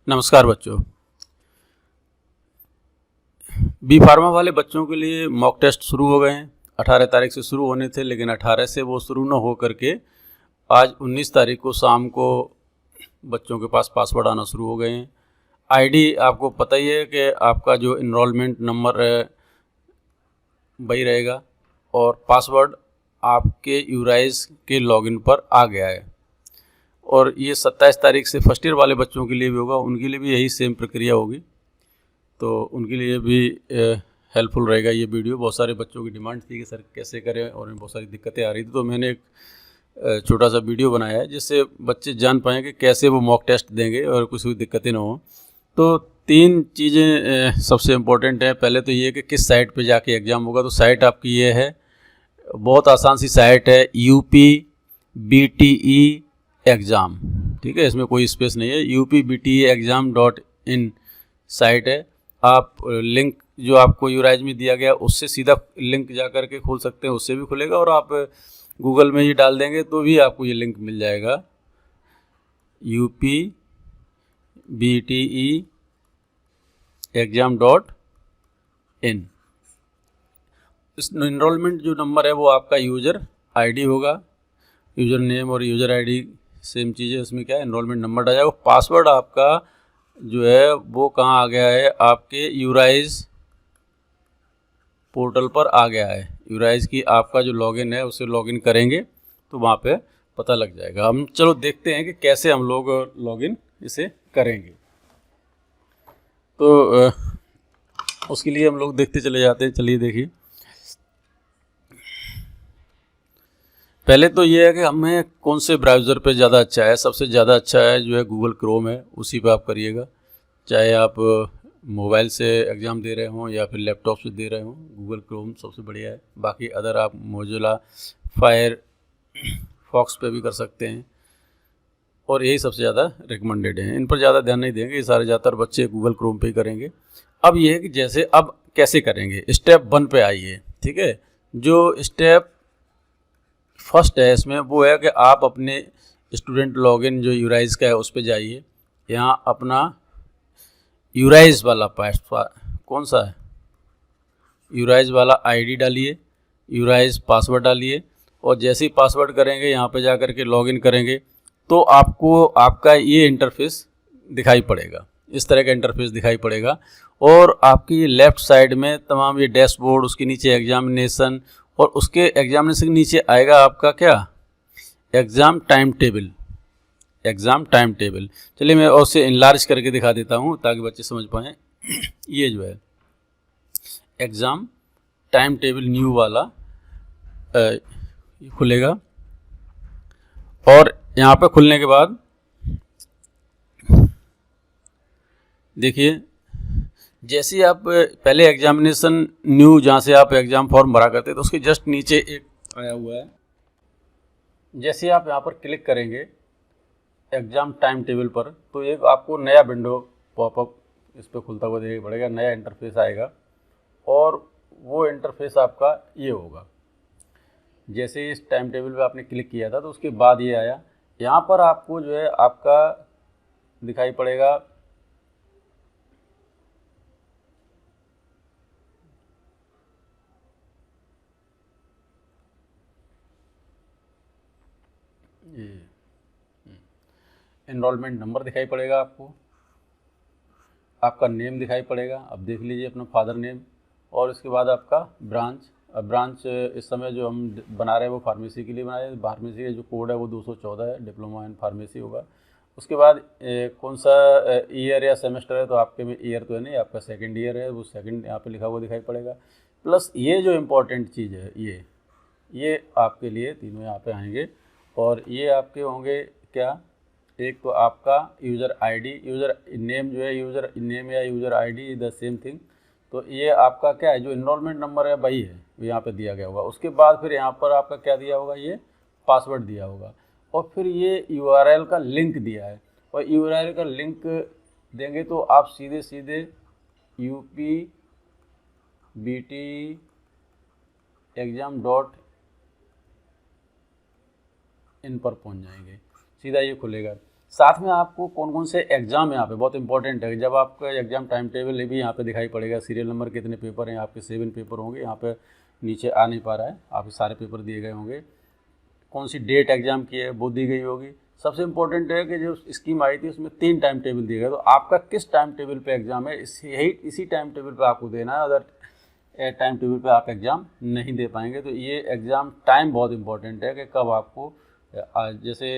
नमस्कार बच्चों। B pharma वाले बच्चों के लिए मॉक टेस्ट शुरू हो गए हैं। 18 तारीख से शुरू होने थे, लेकिन 18 से वो शुरू न हो करके आज 19 तारीख को शाम को बच्चों के पास पासवर्ड आना शुरू हो गए हैं। आईडी आपको पता ही है कि आपका जो इनरोलमेंट नंबर है वही रहेगा, और पासवर्ड आपके यूराइज के लॉगिन पर आ गया है। और ये 27 तारीख से फर्स्ट ईयर वाले बच्चों के लिए भी होगा, उनके लिए भी यही सेम प्रक्रिया होगी, तो उनके लिए भी हेल्पफुल रहेगा ये वीडियो। बहुत सारे बच्चों की डिमांड थी कि सर कैसे करें, और उन्हें बहुत सारी दिक्कतें आ रही थी, तो मैंने एक छोटा सा वीडियो बनाया है जिससे बच्चे जान पाएँ कि कैसे वो मॉक टेस्ट देंगे और कुछ भी दिक्कतें ना हो। तो 3 चीज़ें सबसे इम्पोर्टेंट है। पहले तो ये कि किस साइट पे जाके एग्ज़ाम होगा। तो साइट आपकी ये है, बहुत आसान सी साइट है, UPBTE एग्ज़ाम। ठीक है, इसमें कोई स्पेस नहीं है, UPBTEexam.in साइट है। आप लिंक जो आपको यूराइज में दिया गया उससे सीधा लिंक जा कर के खोल सकते हैं, उससे भी खुलेगा, और आप गूगल में ही डाल देंगे तो भी आपको ये लिंक मिल जाएगा, UPBTEexam.in। इस इनरोलमेंट जो नंबर है वो आपका यूज़र आईडी होगा, यूज़र नेम और यूज़र आईडी सेम चीज़ है। इसमें क्या है, इनरोलमेंट नंबर डाल जाएगा। पासवर्ड आपका जो है वो कहाँ आ गया है, आपके यूराइज पोर्टल पर आ गया है। यूराइज की आपका जो लॉगिन है उसे लॉगिन करेंगे तो वहाँ पे पता लग जाएगा। हम चलो देखते हैं कि कैसे हम लोग लॉगिन इसे करेंगे। तो उसके लिए हम लोग देखते चले जाते हैं। चलिए देखिए, पहले तो ये है कि हमें कौन से ब्राउज़र पे ज़्यादा अच्छा है। सबसे ज़्यादा अच्छा है जो है गूगल क्रोम है, उसी पे आप करिएगा। चाहे आप मोबाइल से एग्ज़ाम दे रहे हों या फिर लैपटॉप से दे रहे हों, गूगल क्रोम सबसे बढ़िया है। बाकी अदर आप मोजिला फायरफॉक्स पे भी कर सकते हैं, और यही सबसे ज़्यादा रिकमेंडेड है। इन पर ज़्यादा ध्यान नहीं देंगे, ये सारे ज़्यादातर बच्चे गूगल क्रोम पे ही करेंगे। अब ये है कि जैसे अब कैसे करेंगे, स्टेप 1 पे आइए। ठीक है, जो स्टेप फर्स्ट है इसमें वो है कि आप अपने स्टूडेंट लॉगिन जो यूराइज का है उस पर जाइए। यहाँ अपना यूराइज वाला कौन सा है, यूराइज वाला आईडी डालिए, यूराइज पासवर्ड डालिए, और जैसे ही पासवर्ड करेंगे यहाँ पे जा कर के लॉगिन करेंगे तो आपको आपका ये इंटरफेस दिखाई पड़ेगा। इस तरह का इंटरफेस दिखाई पड़ेगा, और आपकी लेफ़्ट साइड में तमाम ये डैशबोर्ड, उसके नीचे एग्जामिनेशन, और उसके एग्जामिनेशन के नीचे आएगा आपका क्या, exam time table. Exam time table, चलिए मैं उसे इनलार्ज करके दिखा देता हूँ ताकि बच्चे समझ पाएँ। ये जो है एग्ज़ाम टाइम टेबल न्यू वाला खुलेगा, और यहाँ पे खुलने के बाद देखिए, जैसे ही आप पहले एग्जामिनेशन न्यू जहाँ से आप एग्ज़ाम फॉर्म भरा करते तो उसके जस्ट नीचे एक आया हुआ है। जैसे आप यहाँ पर क्लिक करेंगे एग्ज़ाम टाइम टेबल पर, तो एक आपको नया विंडो पॉपअप इस पर खुलता हुआ देखिए पड़ेगा, नया इंटरफेस आएगा, और वो इंटरफेस आपका ये होगा। जैसे इस टाइम टेबल पे आपने क्लिक किया था तो उसके बाद ये आया। यहाँ पर आपको जो है आपका दिखाई पड़ेगा ये एनरोलमेंट नंबर दिखाई पड़ेगा, आपका नेम दिखाई पड़ेगा। अब देख लीजिए अपना फादर नेम, और इसके बाद आपका ब्रांच। अब ब्रांच इस समय जो हम बना रहे हैं वो फार्मेसी के लिए बना रहे हैं। फार्मेसी का जो कोड है वो 214 है, डिप्लोमा इन फार्मेसी होगा। उसके बाद कौन सा ईयर या सेमेस्टर है, तो आपके में ईयर तो है नहीं, आपका सेकंड ईयर है, वो सेकंड यहाँ पे लिखा हुआ दिखाई पड़ेगा। प्लस ये जो इम्पोर्टेंट चीज़ है, ये आपके लिए तीनों यहाँ पे आएंगे, और ये आपके होंगे क्या, एक तो आपका यूज़र आईडी, यूज़र नेम जो है, यूज़र नेम या user ID the same thing. तो ये आपका क्या है, जो इनरोलमेंट नंबर है वही है, यहाँ पे दिया गया होगा। उसके बाद फिर यहाँ पर आपका क्या दिया होगा, ये पासवर्ड दिया होगा, और फिर ये यूआरएल का लिंक दिया है। और यूआरएल का लिंक देंगे तो आप सीधे सीधे UPBTEexam.in पर पहुँच जाएंगे। सीधा ये खुलेगा। साथ में आपको कौन कौन से एग्ज़ाम यहाँ पे बहुत इंपॉर्टेंट है, जब आपका एग्ज़ाम टाइम टेबल भी यहाँ पे दिखाई पड़ेगा, सीरियल नंबर कितने पेपर हैं आपके, 7 पेपर होंगे, यहाँ पे नीचे आ नहीं पा रहा है, आपके सारे पेपर दिए गए होंगे, कौन सी डेट एग्ज़ाम की है वो दी गई होगी। सबसे इम्पोर्टेंट है कि जो स्कीम आई थी उसमें 3 टाइम टेबल दिए गए, तो आपका किस टाइम टेबल पे एग्ज़ाम है इसी टाइम टेबल पे आपको देना है, अगर टाइम टेबल पे आप एग्ज़ाम नहीं दे पाएंगे तो ये एग्ज़ाम टाइम बहुत इंपॉर्टेंट है कि कब आपको जैसे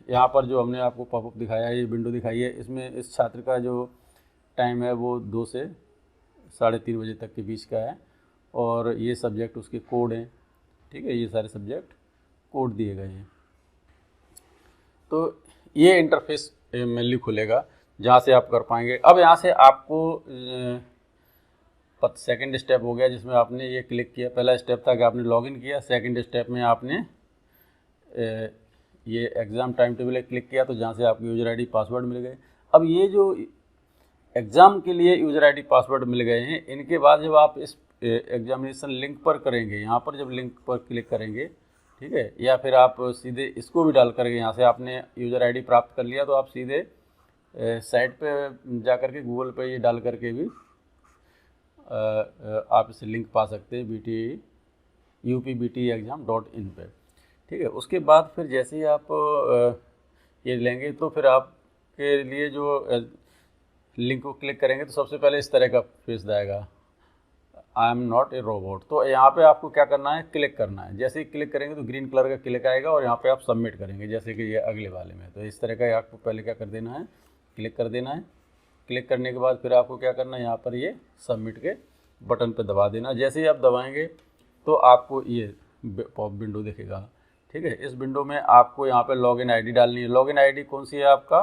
यहाँ पर जो हमने आपको पॉपअप दिखाया है, ये विंडो दिखाई है, इसमें इस छात्र का जो टाइम है वो 2 से 3:30 बजे तक के बीच का है, और ये सब्जेक्ट उसके कोड हैं, ठीक है, ये सारे सब्जेक्ट कोड दिए गए हैं। तो ये इंटरफेस मेनली खुलेगा जहाँ से आप कर पाएंगे। अब यहाँ से आपको सेकंड स्टेप हो गया जिसमें आपने ये क्लिक किया, पहला स्टेप था कि आपने लॉगिन किया, सेकंड स्टेप में आपने ये एग्ज़ाम टाइम टेबल क्लिक किया, तो जहाँ से आपको यूज़र आईडी पासवर्ड मिल गए। अब ये जो एग्ज़ाम के लिए यूज़र आईडी पासवर्ड मिल गए हैं, इनके बाद जब आप इस एग्जामिनेशन लिंक पर करेंगे, यहाँ पर जब लिंक पर क्लिक करेंगे, ठीक है, या फिर आप सीधे इसको भी डाल करके, यहाँ से आपने यूज़र आईडी प्राप्त कर लिया तो आप सीधे साइट पे जा कर के गूगल पे ये डाल करके भी आप इसे लिंक पा सकते हैं upbteexam.in पे, ठीक है। उसके बाद फिर जैसे ही आप ये लेंगे तो फिर आपके लिए जो लिंक को क्लिक करेंगे तो सबसे पहले इस तरह का पेज आएगा, I am not a robot. तो यहाँ पे आपको क्या करना है, क्लिक करना है। जैसे ही क्लिक करेंगे तो ग्रीन कलर का क्लिक आएगा और यहाँ पे आप सबमिट करेंगे, जैसे कि ये अगले वाले में। तो इस तरह का आपको पहले क्या कर देना है, क्लिक कर देना है। क्लिक करने के बाद फिर आपको क्या करना है, यहाँ पर ये सबमिट के बटन पर दबा देना। जैसे ही आप दबाएँगे तो आपको ये पॉप विंडो दिखेगा, ठीक है। इस विंडो में आपको यहाँ पर लॉगिन ID डालनी है। लॉगिन ID कौन सी है, आपका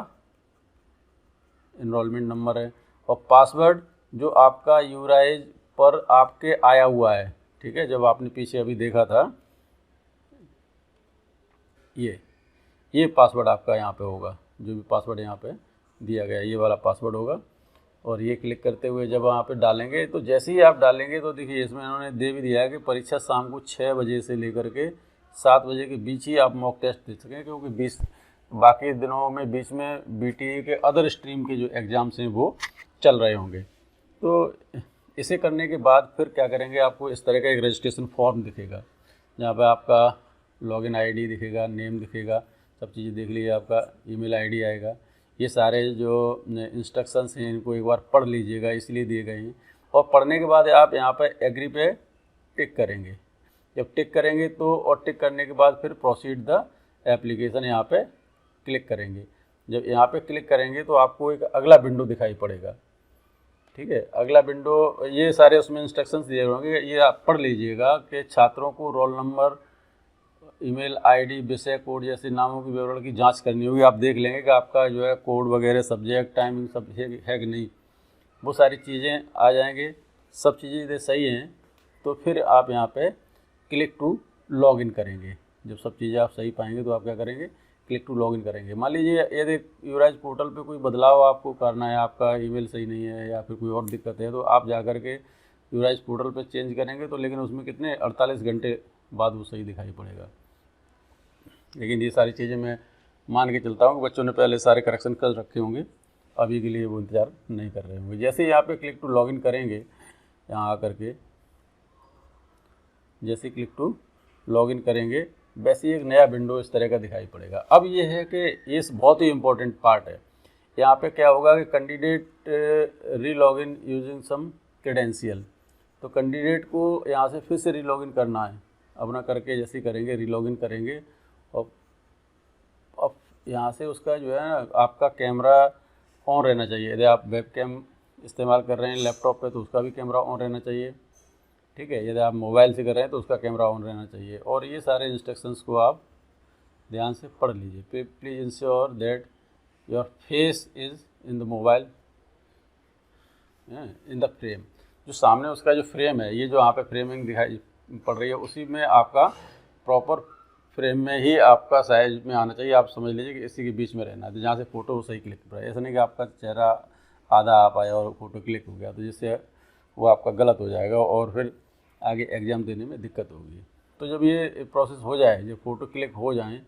इनरोलमेंट नंबर है, और पासवर्ड जो आपका यूराइज पर आपके आया हुआ है, ठीक है, जब आपने पीछे अभी देखा था, ये पासवर्ड आपका यहाँ पे होगा, जो भी पासवर्ड यहाँ पे दिया गया है ये वाला पासवर्ड होगा। और ये क्लिक करते हुए जब वहाँ पे डालेंगे तो जैसे ही आप डालेंगे तो देखिए इसमें इन्होंने दे भी दिया है कि परीक्षा शाम को 6 बजे से लेकर के 7 बजे के बीच ही आप मॉक टेस्ट दे सकें, क्योंकि बाकी दिनों में बीच में BTE के अदर स्ट्रीम के जो एग्ज़ाम्स हैं वो चल रहे होंगे। तो इसे करने के बाद फिर क्या करेंगे, आपको इस तरह का एक रजिस्ट्रेशन फॉर्म दिखेगा, जहाँ पे आपका लॉगिन ID दिखेगा, नेम दिखेगा, सब चीज़ें देख लीजिए, आपका ईमेल ID आएगा। ये सारे जो इंस्ट्रक्शंस हैं इनको एक बार पढ़ लीजिएगा, इसलिए दिए गए हैं। और पढ़ने के बाद आप यहाँ पर एग्री पे टिक करेंगे। जब टिक करेंगे तो, और टिक करने के बाद फिर प्रोसीड द एप्लीकेशन यहाँ पे क्लिक करेंगे। जब यहाँ पे क्लिक करेंगे तो आपको एक अगला विंडो दिखाई पड़ेगा, ठीक है। अगला विंडो, ये सारे उसमें इंस्ट्रक्शंस दिए होंगे, ये आप पढ़ लीजिएगा कि छात्रों को रोल नंबर, ईमेल ID, विषय कोड जैसे नामों की विवरण की जांच करनी होगी। आप देख लेंगे कि आपका जो है कोड वगैरह, सब्जेक्ट, टाइमिंग सब है कि नहीं, वो सारी चीज़ें आ जाएंगे। सब चीज़ें यदि सही हैं तो फिर आप यहाँ पे क्लिक टू लॉगिन करेंगे। जब सब चीज़ें आप सही पाएंगे तो आप क्या करेंगे, क्लिक टू लॉगिन करेंगे। मान लीजिए यदि यूराइज पोर्टल पे कोई बदलाव आपको करना है, आपका ईमेल सही नहीं है या फिर कोई और दिक्कत है, तो आप जा कर के यूराइज पोर्टल पे चेंज करेंगे, तो लेकिन उसमें कितने 48 घंटे बाद वो सही दिखाई पड़ेगा। लेकिन ये सारी चीज़ें मैं मान के चलता हूँ कि बच्चों ने पहले सारे करेक्शन कर रखे होंगे, अभी के लिए वो इंतज़ार नहीं कर रहे होंगे। जैसे ही यहाँ पे क्लिक टू लॉगिन करेंगे, यहाँ आकर के जैसे क्लिक टू लॉगिन करेंगे, वैसे ही एक नया विंडो इस तरह का दिखाई पड़ेगा। अब ये है कि ये बहुत ही इम्पोर्टेंट पार्ट है। यहाँ पे क्या होगा कि कैंडिडेट री लॉगिन यूजिंग सम क्रेडेंशियल, तो कैंडिडेट को यहाँ से फिर से री लॉगिन करना है अपना करके। जैसे ही करेंगे, री लॉगिन करेंगे, और अब यहाँ से उसका जो है ना, आपका कैमरा ऑन रहना चाहिए। यदि आप वेब कैम इस्तेमाल कर रहे हैं लैपटॉप पे तो उसका भी कैमरा ऑन रहना चाहिए, ठीक है। यदि आप मोबाइल से कर रहे हैं तो उसका कैमरा ऑन रहना चाहिए। और ये सारे इंस्ट्रक्शंस को आप ध्यान से पढ़ लीजिए। Please ensure that your face is in the mobile in the frame. जो सामने उसका जो फ्रेम है, ये जो यहाँ पे फ्रेमिंग दिखाई पड़ रही है, उसी में आपका प्रॉपर फ्रेम में ही आपका साइज में आना चाहिए। आप समझ लीजिए कि इसी के बीच में रहना है, तो जहाँ से फ़ोटो सही क्लिक कर रहा है। ऐसा नहीं कि आपका चेहरा आधा आ पाया और फ़ोटो क्लिक हो गया, तो जिससे वो आपका गलत हो जाएगा और फिर आगे एग्ज़ाम देने में दिक्कत होगी। तो जब ये प्रोसेस हो जाए, जब फ़ोटो क्लिक हो जाएं,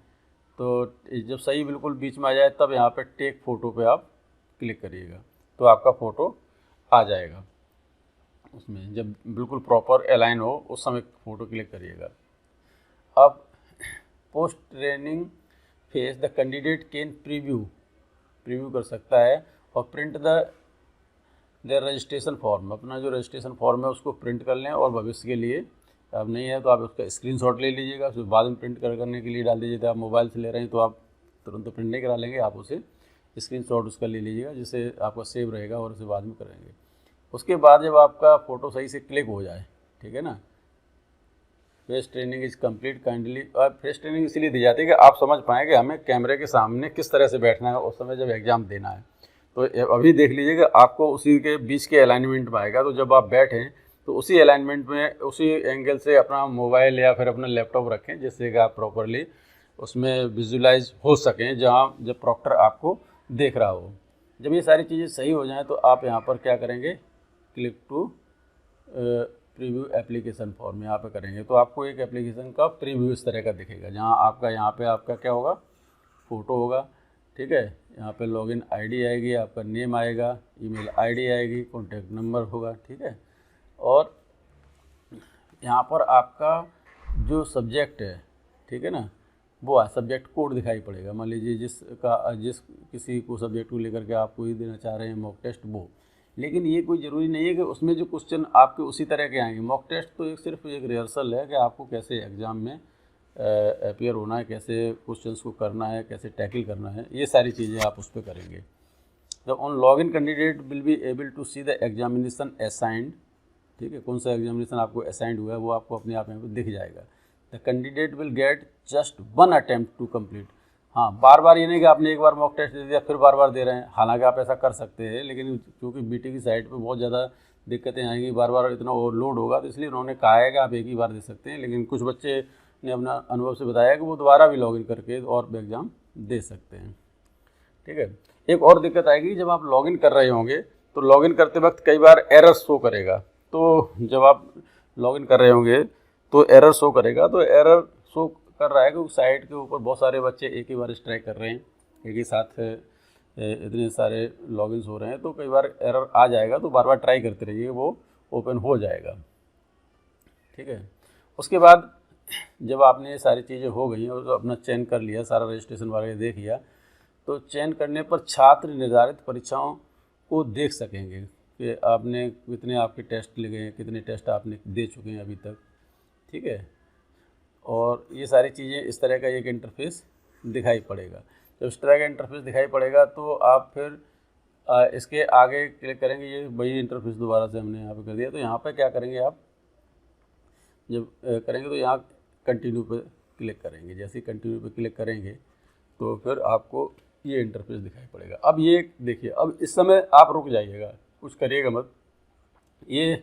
तो जब सही बिल्कुल बीच में आ जाए तब यहाँ पे टेक फ़ोटो पे आप क्लिक करिएगा, तो आपका फ़ोटो आ जाएगा। उसमें जब बिल्कुल प्रॉपर अलाइन हो उस समय फ़ोटो क्लिक करिएगा। अब post training phase the candidate can preview कर सकता है और प्रिंट देयर रजिस्ट्रेशन फॉर्म, अपना जो रजिस्ट्रेशन फॉर्म है उसको प्रिंट कर लें और भविष्य के लिए, अब नहीं है तो आप उसका स्क्रीनशॉट ले लीजिएगा, फिर बाद में प्रिंट करने के लिए डाल दीजिए। आप मोबाइल से ले रहे हैं तो आप तुरंत तो प्रिंट नहीं करा लेंगे, आप उसे स्क्रीनशॉट उसका ले लीजिएगा जिससे आपका सेव रहेगा और उसे बाद में करेंगे। उसके बाद जब आपका फ़ोटो सही से क्लिक हो जाए, ठीक है ना, face training is complete kindly. और फेस ट्रेनिंग इसलिए दी जाती है कि आप समझ पाएँ कि हमें कैमरे के सामने किस तरह से बैठना है उस समय जब एग्ज़ाम देना है। तो अभी देख लीजिए कि आपको उसी के बीच के अलाइनमेंट में आएगा, तो जब आप बैठें तो उसी अलाइनमेंट में उसी एंगल से अपना मोबाइल या फिर अपना लैपटॉप रखें जिससे कि आप प्रॉपरली उसमें विजुलाइज हो सकें जहाँ जब प्रॉक्टर आपको देख रहा हो। जब ये सारी चीज़ें सही हो जाएं तो आप यहाँ पर क्या करेंगे, click to preview application form यहाँ पे करेंगे तो आपको एक एप्लीकेशन का प्रीव्यू इस तरह का दिखेगा जहाँ आपका यहाँ पे आपका क्या होगा, फ़ोटो होगा, ठीक है। यहाँ पे लॉगिन आईडी आएगी, आपका नेम आएगा, ईमेल आईडी आएगी, कॉन्टैक्ट नंबर होगा, ठीक है। और यहाँ पर आपका जो सब्जेक्ट है, ठीक है ना, वो सब्जेक्ट कोड दिखाई पड़ेगा। मान लीजिए जिस किसी को सब्जेक्ट को लेकर के आप कोई देना चाह रहे हैं मॉक टेस्ट वो, लेकिन ये कोई ज़रूरी नहीं है कि उसमें जो क्वेश्चन आपके उसी तरह के आएंगे। मॉक टेस्ट तो सिर्फ एक रिहर्सल है कि आपको कैसे एग्ज़ाम में अपीयर होना है, कैसे क्वेश्चंस को करना है, कैसे टैकल करना है, ये सारी चीज़ें आप उस पर करेंगे। The on login candidate will be able to see the examination assigned, ठीक है, कौन सा एग्जामिनेशन आपको असाइंड हुआ है वो आपको अपने आप यहाँ पर दिख जाएगा। The candidate will get just 1 attempt to complete. हाँ, बार बार ये नहीं कि आपने एक बार मॉक टेस्ट दे दिया फिर बार बार दे रहे हैं, हालांकि आप ऐसा कर सकते हैं, लेकिन क्योंकि बीटी की साइड पे बहुत ज़्यादा दिक्कतें आएंगी, बार बार इतना ओवरलोड होगा, तो इसलिए उन्होंने कहा है कि आप एक ही बार दे सकते हैं। लेकिन कुछ बच्चे ने अपना अनुभव से बताया कि वो दोबारा भी लॉगिन करके और भी एग्ज़ाम दे सकते हैं, ठीक है। एक और दिक्कत आएगी, जब आप लॉगिन कर रहे होंगे तो लॉगिन करते वक्त कई बार एरर शो करेगा। तो जब आप लॉगिन कर रहे होंगे तो एरर शो करेगा, तो एरर शो कर रहा है कि साइट के ऊपर बहुत सारे बच्चे एक ही बार स्ट्राइक कर रहे हैं, एक ही साथ इतने सारे लॉगिन्स हो रहे हैं, तो कई बार एरर आ जाएगा, तो बार बार ट्राई करते रहिए, वो ओपन हो जाएगा, ठीक है। उसके बाद जब आपने ये सारी चीज़ें हो गई और अपना चयन कर लिया, सारा रजिस्ट्रेशन वगैरह देख लिया, तो चयन करने पर छात्र निर्धारित परीक्षाओं को देख सकेंगे कि आपने कितने आपके टेस्ट लगे हैं, कितने टेस्ट आपने दे चुके हैं अभी तक, ठीक है। और ये सारी चीज़ें इस तरह का एक इंटरफेस दिखाई पड़ेगा। जब इस तरह का इंटरफेस दिखाई पड़ेगा तो आप फिर इसके आगे क्लिक करेंगे। ये वही इंटरफेस दोबारा से हमने यहाँ पे कर दिया। तो यहाँ पे क्या करेंगे, आप जब करेंगे तो यहाँ कंटिन्यू पे क्लिक करेंगे। जैसे ही कंटिन्यू पे क्लिक करेंगे तो फिर आपको ये इंटरफेस दिखाई पड़ेगा। अब ये देखिए, अब इस समय आप रुक जाइएगा, कुछ करिएगा मत। ये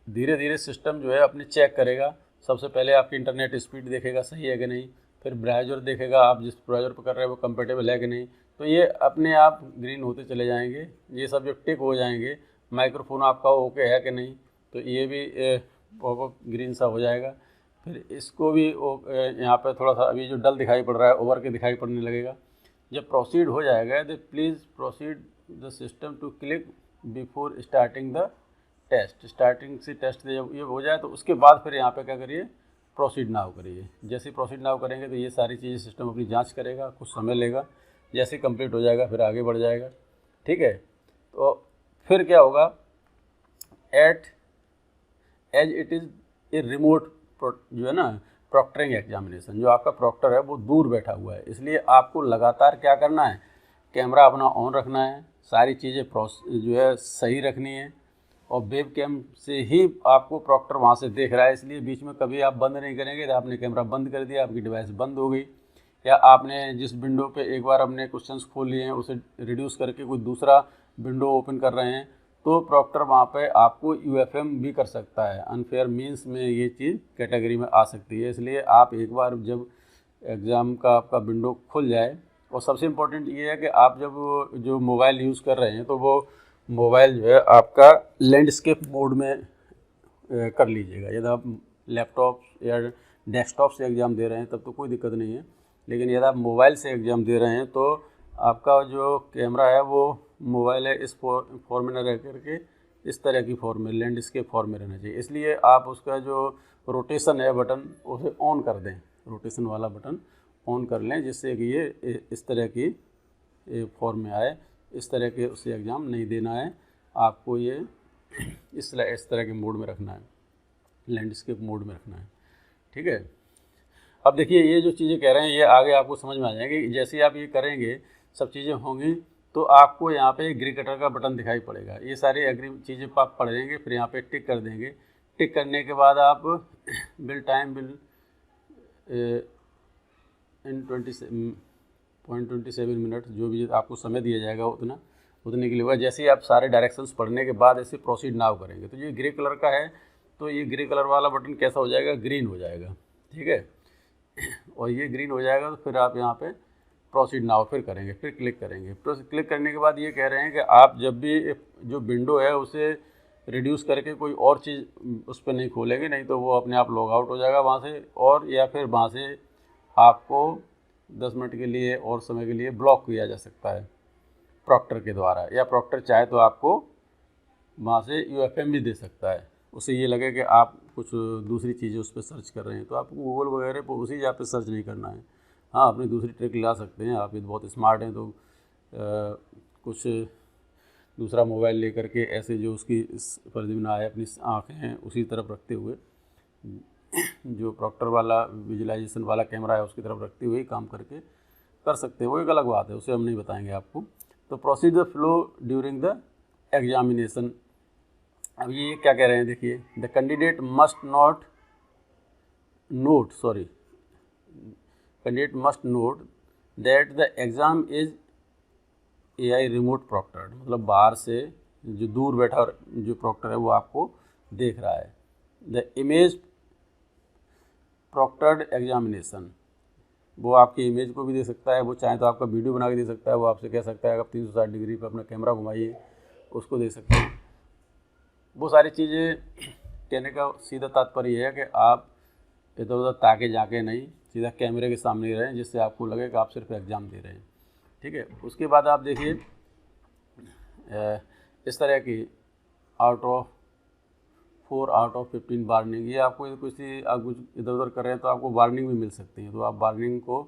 धीरे धीरे सिस्टम जो है अपने चेक करेगा। सबसे पहले आपकी इंटरनेट स्पीड देखेगा सही है कि नहीं, फिर ब्राउज़र देखेगा आप जिस ब्राउज़र पर कर रहे हैं वो कंपेटेबल है कि नहीं। तो ये अपने आप ग्रीन होते चले जाएंगे, ये सब जब टिक हो जाएंगे। माइक्रोफोन आपका ओके है कि नहीं, तो ये भी पॉपअप ग्रीन सा हो जाएगा। फिर इसको भी यहाँ पर थोड़ा सा अभी जो डल दिखाई पड़ रहा है उभर के दिखाई पड़ने लगेगा। जब प्रोसीड हो जाएगा तो please proceed the system to click before starting the test. Starting से टेस्ट जब ये हो जाए तो उसके बाद फिर यहाँ पे क्या करिए, प्रोसीड नाउ करिए। जैसे ही प्रोसीड नाउ करेंगे तो ये सारी चीज़ें सिस्टम अपनी जांच करेगा, कुछ समय लेगा, जैसे ही कंप्लीट हो जाएगा फिर आगे बढ़ जाएगा, ठीक है। तो फिर क्या होगा, as it is a remote जो है ना प्रॉक्टरिंग एग्जामिनेशन, जो आपका प्रॉक्टर है वो दूर बैठा हुआ है, इसलिए आपको लगातार क्या करना है, कैमरा अपना ऑन रखना है, सारी चीज़ें जो है सही रखनी है, और वेब कैम से ही आपको प्रॉक्टर वहाँ से देख रहा है, इसलिए बीच में कभी आप बंद नहीं करेंगे। तो आपने कैमरा बंद कर दिया, आपकी डिवाइस बंद हो गई, या आपने जिस विंडो पे एक बार अपने क्वेश्चंस खोल लिए हैं उसे रिड्यूस करके कोई दूसरा विंडो ओपन कर रहे हैं, तो प्रॉक्टर वहाँ पे आपको यूएफएम भी कर सकता है। अनफेयर मीन्स में ये चीज़ कैटेगरी में आ सकती है। इसलिए आप एक बार जब एग्ज़ाम का आपका विंडो खुल जाए, और सबसे इम्पोर्टेंट ये है कि आप जब जो मोबाइल यूज़ कर रहे हैं तो वो मोबाइल जो है आपका लैंडस्केप मोड में कर लीजिएगा। यदि आप लैपटॉप या डेस्कटॉप से एग्ज़ाम दे रहे हैं तब तो कोई दिक्कत नहीं है, लेकिन यदि आप मोबाइल से एग्ज़ाम दे रहे हैं तो आपका जो कैमरा है वो मोबाइल है इस फॉर्म में न रह करके इस तरह की फॉर्म में, लैंडस्केप फॉर्म में रहना चाहिए। इसलिए आप उसका जो रोटेशन है बटन उसे ऑन कर दें, रोटेशन वाला बटन ऑन कर लें, जिससे कि ये इस तरह की फॉर्म में आए। इस तरह के उसे एग्ज़ाम नहीं देना है आपको, ये इस तरह के मोड में रखना है, लैंडस्केप मोड में रखना है। ठीक है। अब देखिए ये जो चीज़ें कह रहे हैं ये आगे आपको समझ में आ जाएंगे। जैसे ही आप ये करेंगे सब चीज़ें होंगी तो आपको यहाँ पे ग्रे कटर का बटन दिखाई पड़ेगा। ये सारी एग्री चीज़ें आप पढ़ लेंगे, फिर यहाँ पे टिक कर देंगे। टिक करने के बाद आप बिल टाइम बिल इन 27 मिनट, जो भी आपको समय दिया जाएगा उतने के लिए होगा। जैसे ही आप सारे डायरेक्शंस पढ़ने के बाद ऐसे प्रोसीड नाउ करेंगे तो ये ग्रे कलर का है, तो ये ग्रे कलर वाला बटन कैसा हो जाएगा, ग्रीन हो जाएगा। ठीक है। और ये ग्रीन हो जाएगा तो फिर आप यहाँ पे प्रोसीड नाउ फिर करेंगे, फिर क्लिक करेंगे। क्लिक करने के बाद ये कह रहे हैं कि आप जब भी जो विंडो है उसे रिड्यूस करके कोई और चीज़ उस पर नहीं खोलेंगे, नहीं तो वो अपने आप लॉग आउट हो जाएगा वहाँ से, और या फिर वहाँ से आपको 10 मिनट के लिए और समय के लिए ब्लॉक किया जा सकता है प्रॉक्टर के द्वारा, या प्रॉक्टर चाहे तो आपको वहाँ से UFM भी दे सकता है। उसे ये लगे कि आप कुछ दूसरी चीज़ें उस पर सर्च कर रहे हैं तो आपको गूगल वगैरह पर उसी जगह पे सर्च नहीं करना है। हाँ, अपनी दूसरी ट्रिक ला सकते हैं, आप ये बहुत स्मार्ट हैं तो कुछ दूसरा मोबाइल लेकर के ऐसे जो उसकी इस पर्दे में ना आए, अपनी आँखें हैं उसी तरफ रखते हुए, जो प्रॉक्टर वाला विजुलाइजेशन वाला कैमरा है उसकी तरफ रखते हुए काम करके कर सकते हैं। वो एक अलग बात है, उसे हम नहीं बताएंगे आपको। तो proceed the flow during the examination. अब ये क्या कह रहे हैं, देखिए, the candidate must note that the exam is AI remote proctored, मतलब बाहर से जो दूर बैठा जो प्रॉक्टर है वो आपको देख रहा है। द इमेज प्रॉक्टर्ड एग्जामिनेशन, वो आपकी इमेज को भी दे सकता है, वो चाहे तो आपका वीडियो बना के दे सकता है, वो आपसे कह सकता है आप 360 डिग्री पर अपना कैमरा घुमाइए, उसको दे सकते हैं। वो सारी चीज़ें कहने का सीधा तात्पर्य है कि आप इधर उधर ताके जाके नहीं, सीधा कैमरे के सामने ही रहें, जिससे आपको लगे कि आप सिर्फ एग्ज़ाम दे रहे हैं। ठीक है। उसके बाद आप देखिए इस तरह की 4 आउट ऑफ 15 वार्निंग, ये आपको किसी आप कुछ इधर उधर कर रहे हैं तो आपको वार्निंग भी मिल सकती है। तो आप वार्निंग को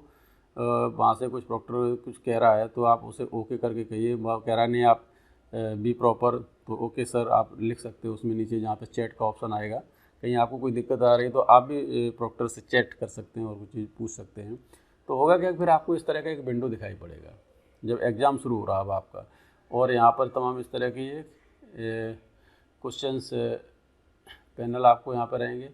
वहाँ से कुछ प्रॉक्टर कुछ कह रहा है तो आप उसे ओके करके कहिए, कह रहा नहीं आप बी प्रॉपर, तो ओके सर आप लिख सकते हो उसमें नीचे जहाँ पे चैट का ऑप्शन आएगा। कहीं आपको कोई दिक्कत आ रही है तो आप भी प्रॉक्टर से चैट कर सकते हैं और कुछ चीज़ पूछ सकते हैं। तो होगा क्या, फिर आपको इस तरह का एक विंडो दिखाई पड़ेगा जब एग्ज़ाम शुरू हो रहा है आपका, और यहाँ पर तमाम इस तरह की क्वेश्चंस पैनल आपको यहाँ पर रहेंगे।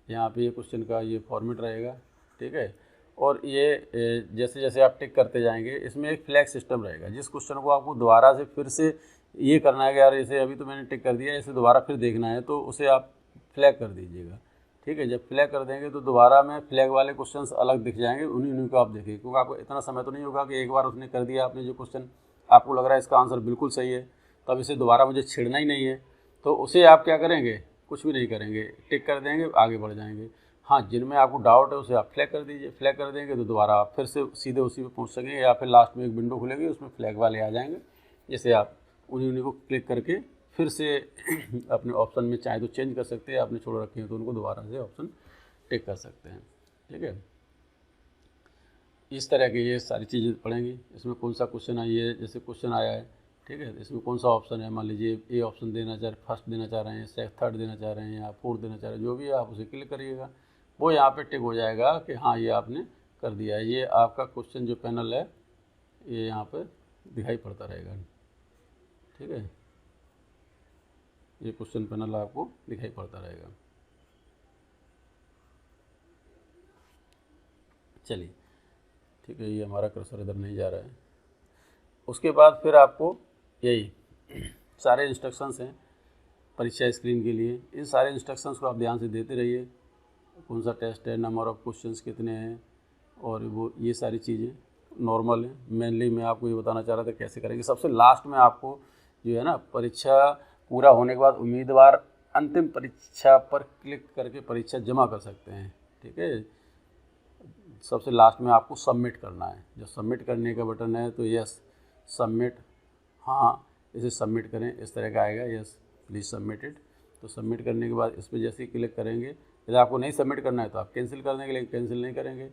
यहाँ पे ये क्वेश्चन का ये फॉर्मेट रहेगा। ठीक है। और ये जैसे जैसे आप टिक करते जाएंगे इसमें एक फ्लैग सिस्टम रहेगा। जिस क्वेश्चन को आपको दोबारा से फिर से ये करना है कि यार इसे अभी तो मैंने टिक कर दिया, इसे दोबारा फिर देखना है, तो उसे आप फ्लैग कर दीजिएगा। ठीक है। जब फ्लैग कर देंगे तो दोबारा में फ्लैग वाले क्वेश्चंस अलग दिख जाएंगे, उन्हीं को आप देखिए, क्योंकि आपको इतना समय तो नहीं होगा कि एक बार उसने कर दिया आपने जो क्वेश्चन आपको लग रहा है इसका आंसर बिल्कुल सही है, तब इसे दोबारा मुझे छेड़ना ही नहीं है, तो उसे आप क्या करेंगे, कुछ भी नहीं करेंगे, टिक कर देंगे, आगे बढ़ जाएंगे। हाँ, जिनमें आपको डाउट है उसे आप फ्लैग कर दीजिए। फ्लैग कर देंगे तो दोबारा आप फिर से सीधे उसी पे पहुँच सकेंगे, या फिर लास्ट में एक विंडो खुलेगी उसमें फ्लैग वाले आ जाएंगे, जैसे आप उन्हीं को क्लिक करके फिर से अपने ऑप्शन में चाहे तो चेंज कर सकते हैं, आपने छोड़ रखे हैं तो उनको दोबारा से ऑप्शन टिक कर सकते हैं। ठीक है। इस तरह की ये सारी चीज़ें पढ़ेंगी। इसमें कौन सा क्वेश्चन आई है, जैसे क्वेश्चन आया है, ठीक है, इसमें कौन सा ऑप्शन है, मान लीजिए ए ऑप्शन देना चाह रहे, फर्स्ट देना चाह रहे हैं, थर्ड देना चाह रहे हैं, या फोर्थ देना चाह रहे हैं, जो भी है आप उसे क्लिक करिएगा, वो यहाँ पे टिक हो जाएगा कि हाँ ये आपने कर दिया है। ये आपका क्वेश्चन जो पैनल है ये यहाँ पर दिखाई पड़ता रहेगा। ठीक है। ये क्वेश्चन पैनल आपको दिखाई पड़ता रहेगा। चलिए, ठीक है, ये हमारा कर्सर इधर नहीं जा रहा है। उसके बाद फिर आपको यही सारे इंस्ट्रक्शंस हैं परीक्षा स्क्रीन के लिए। इन सारे इंस्ट्रक्शंस को आप ध्यान से देते रहिए, कौन सा टेस्ट है, नंबर ऑफ़ क्वेश्चंस कितने हैं, और वो ये सारी चीज़ें नॉर्मल हैं। मेनली मैं आपको ये बताना चाह रहा था कैसे करेंगे। सबसे लास्ट में आपको जो है ना, परीक्षा पूरा होने के बाद उम्मीदवार अंतिम परीक्षा पर क्लिक करके परीक्षा जमा कर सकते हैं। ठीक है। सबसे लास्ट में आपको सबमिट करना है। जब सबमिट करने का बटन है तो यस सबमिट, हाँ इसे सबमिट करें, इस तरह का आएगा यस प्लीज़ सबमिटेड। तो सबमिट करने के बाद इस पर जैसे ही क्लिक करेंगे, यदि आपको नहीं सबमिट करना है तो आप कैंसिल कर देंगे, लेकिन कैंसिल नहीं करेंगे।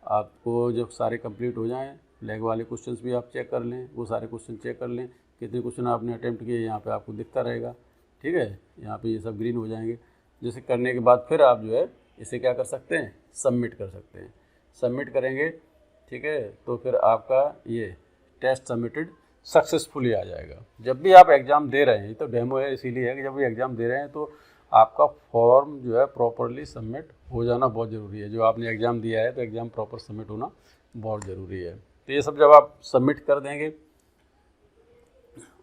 आपको जब सारे कंप्लीट हो जाएं, लैग वाले क्वेश्चंस भी आप चेक कर लें, वो सारे क्वेश्चन चेक कर लें, कितने क्वेश्चन आपने अटैम्प्ट किए यहाँ पे आपको दिखता रहेगा, ठीक है। यहाँ पे ये सब ग्रीन हो जाएंगे। जैसे करने के बाद फिर आप जो है इसे क्या कर सकते हैं, सबमिट कर सकते हैं। सबमिट करेंगे, ठीक है, तो फिर आपका ये टेस्ट सबमिटेड सक्सेसफुली आ जाएगा। जब भी आप एग्ज़ाम दे रहे हैं, तो डेमो है इसीलिए है कि जब भी एग्ज़ाम दे रहे हैं तो आपका फॉर्म जो है प्रॉपरली सबमिट हो जाना बहुत ज़रूरी है। जो आपने एग्ज़ाम दिया है तो एग्ज़ाम प्रॉपर सबमिट होना बहुत ज़रूरी है। तो ये सब जब आप सबमिट कर देंगे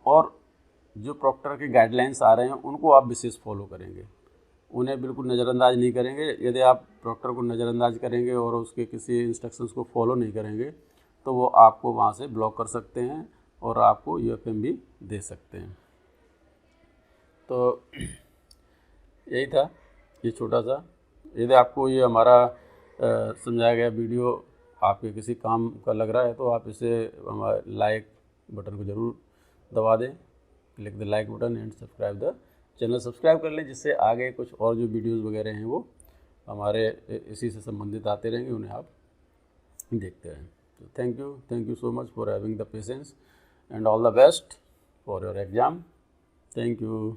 और जो प्रॉक्टर के गाइडलाइंस आ रहे हैं उनको आप विशेष फॉलो करेंगे, उन्हें बिल्कुल नज़रअंदाज नहीं करेंगे। यदि आप प्रॉक्टर को नज़रअंदाज करेंगे और उसके किसी इंस्ट्रक्शंस को फॉलो नहीं करेंगे तो वो आपको वहाँ से ब्लॉक कर सकते हैं और आपको यूएफएम भी दे सकते हैं। तो यही था ये छोटा सा। यदि आपको ये हमारा समझाया गया वीडियो आपके किसी काम का लग रहा है तो आप इसे हमारे लाइक बटन को ज़रूर दबा दें, click the like button and subscribe the channel, subscribe कर लें, जिससे आगे कुछ और जो वीडियोज़ वगैरह हैं वो हमारे इसी से संबंधित आते रहेंगे, उन्हें आप देखते रहें। तो thank you so much for having the patience and all the best for your exam. Thank you.